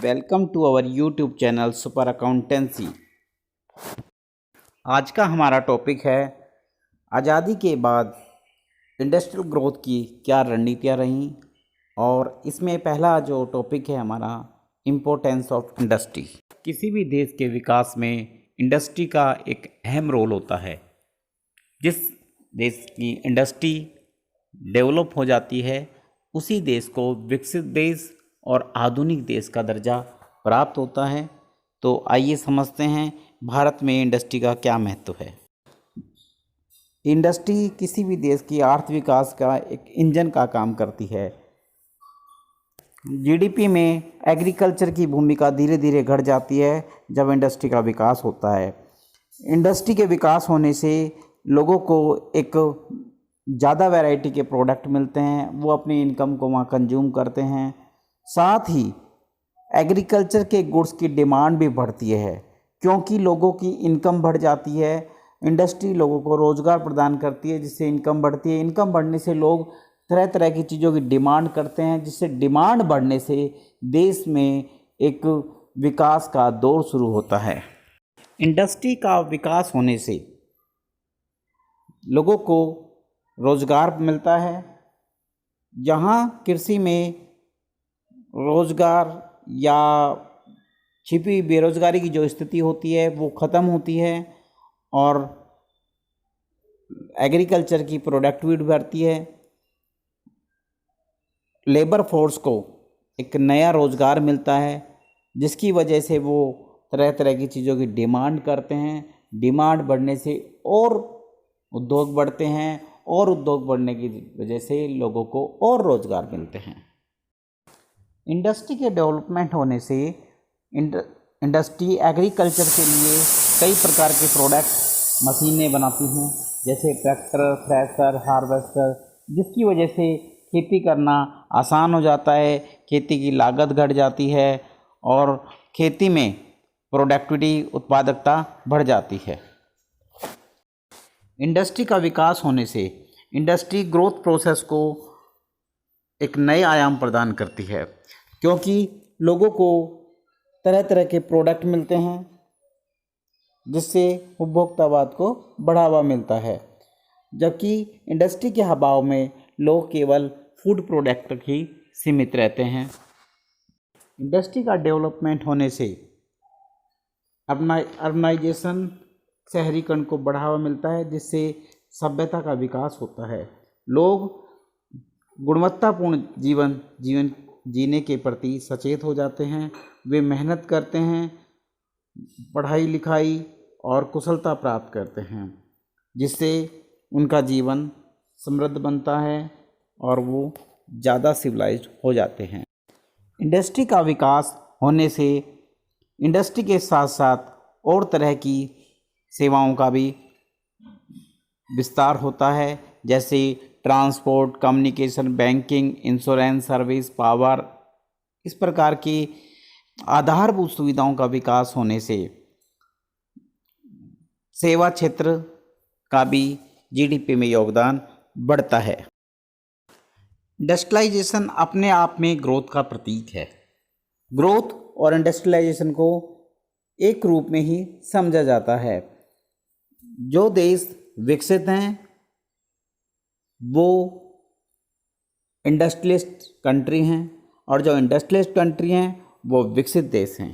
Welcome to our YouTube channel super accountancy. आज का हमारा टॉपिक है आज़ादी के बाद इंडस्ट्रियल ग्रोथ की क्या रणनीतियाँ रहीं, और इसमें पहला जो टॉपिक है हमारा इम्पोर्टेंस ऑफ इंडस्ट्री। किसी भी देश के विकास में इंडस्ट्री का एक अहम रोल होता है। जिस देश की इंडस्ट्री डेवलप हो जाती है उसी देश को विकसित देश और आधुनिक देश का दर्जा प्राप्त होता है। तो आइए समझते हैं भारत में इंडस्ट्री का क्या महत्व है। इंडस्ट्री किसी भी देश की आर्थिक विकास का एक इंजन का काम करती है। जीडीपी में एग्रीकल्चर की भूमिका धीरे धीरे घट जाती है जब इंडस्ट्री का विकास होता है। इंडस्ट्री के विकास होने से लोगों को एक ज़्यादा वैरायटी के प्रोडक्ट मिलते हैं, वो अपनी इनकम को वहाँ कंज्यूम करते हैं। साथ ही एग्रीकल्चर के गुड्स की डिमांड भी बढ़ती है क्योंकि लोगों की इनकम बढ़ जाती है। इंडस्ट्री लोगों को रोज़गार प्रदान करती है जिससे इनकम बढ़ती है। इनकम बढ़ने से लोग तरह तरह की चीज़ों की डिमांड करते हैं, जिससे डिमांड बढ़ने से देश में एक विकास का दौर शुरू होता है। इंडस्ट्री का विकास होने से लोगों को रोज़गार मिलता है। जहाँ कृषि में रोज़गार या छिपी बेरोज़गारी की जो स्थिति होती है वो ख़त्म होती है और एग्रीकल्चर की प्रोडक्टिविटी बढ़ती है। लेबर फोर्स को एक नया रोज़गार मिलता है जिसकी वजह से वो तरह तरह की चीज़ों की डिमांड करते हैं। डिमांड बढ़ने से और उद्योग बढ़ते हैं और उद्योग बढ़ने की वजह से लोगों को और रोज़गार मिलते हैं। इंडस्ट्री के डेवलपमेंट होने से इंडस्ट्री एग्रीकल्चर के लिए कई प्रकार के प्रोडक्ट मशीनें बनाती हैं, जैसे ट्रैक्टर, थ्रेशर, हार्वेस्टर, जिसकी वजह से खेती करना आसान हो जाता है, खेती की लागत घट जाती है और खेती में प्रोडक्टिविटी, उत्पादकता बढ़ जाती है। इंडस्ट्री का विकास होने से इंडस्ट्री ग्रोथ प्रोसेस को एक नए आयाम प्रदान करती है क्योंकि लोगों को तरह तरह के प्रोडक्ट मिलते हैं जिससे उपभोक्तावाद को बढ़ावा मिलता है, जबकि इंडस्ट्री के अभाव में लोग केवल फूड प्रोडक्ट तक ही सीमित रहते हैं। इंडस्ट्री का डेवलपमेंट होने से अर्बनाइजेशन, शहरीकरण को बढ़ावा मिलता है जिससे सभ्यता का विकास होता है। लोग गुणवत्तापूर्ण जीवन जीने के प्रति सचेत हो जाते हैं। वे मेहनत करते हैं, पढ़ाई लिखाई और कुशलता प्राप्त करते हैं, जिससे उनका जीवन समृद्ध बनता है और वो ज़्यादा सिविलाइज्ड हो जाते हैं। इंडस्ट्री का विकास होने से इंडस्ट्री के साथ साथ और तरह की सेवाओं का भी विस्तार होता है, जैसे transport, communication, banking, insurance service, power. इस प्रकार की आधारभूत सुविधाओं का विकास होने से सेवा क्षेत्र का भी जीडीपी में योगदान बढ़ता है। इंडस्ट्रियलाइजेशन अपने आप में ग्रोथ का प्रतीक है। ग्रोथ और इंडस्ट्रियलाइजेशन को एक रूप में ही समझा जाता है। जो देश विकसित हैं वो इंडस्ट्रियलिस्ट कंट्री हैं और जो इंडस्ट्रियलिस्ट कंट्री हैं वो विकसित देश हैं।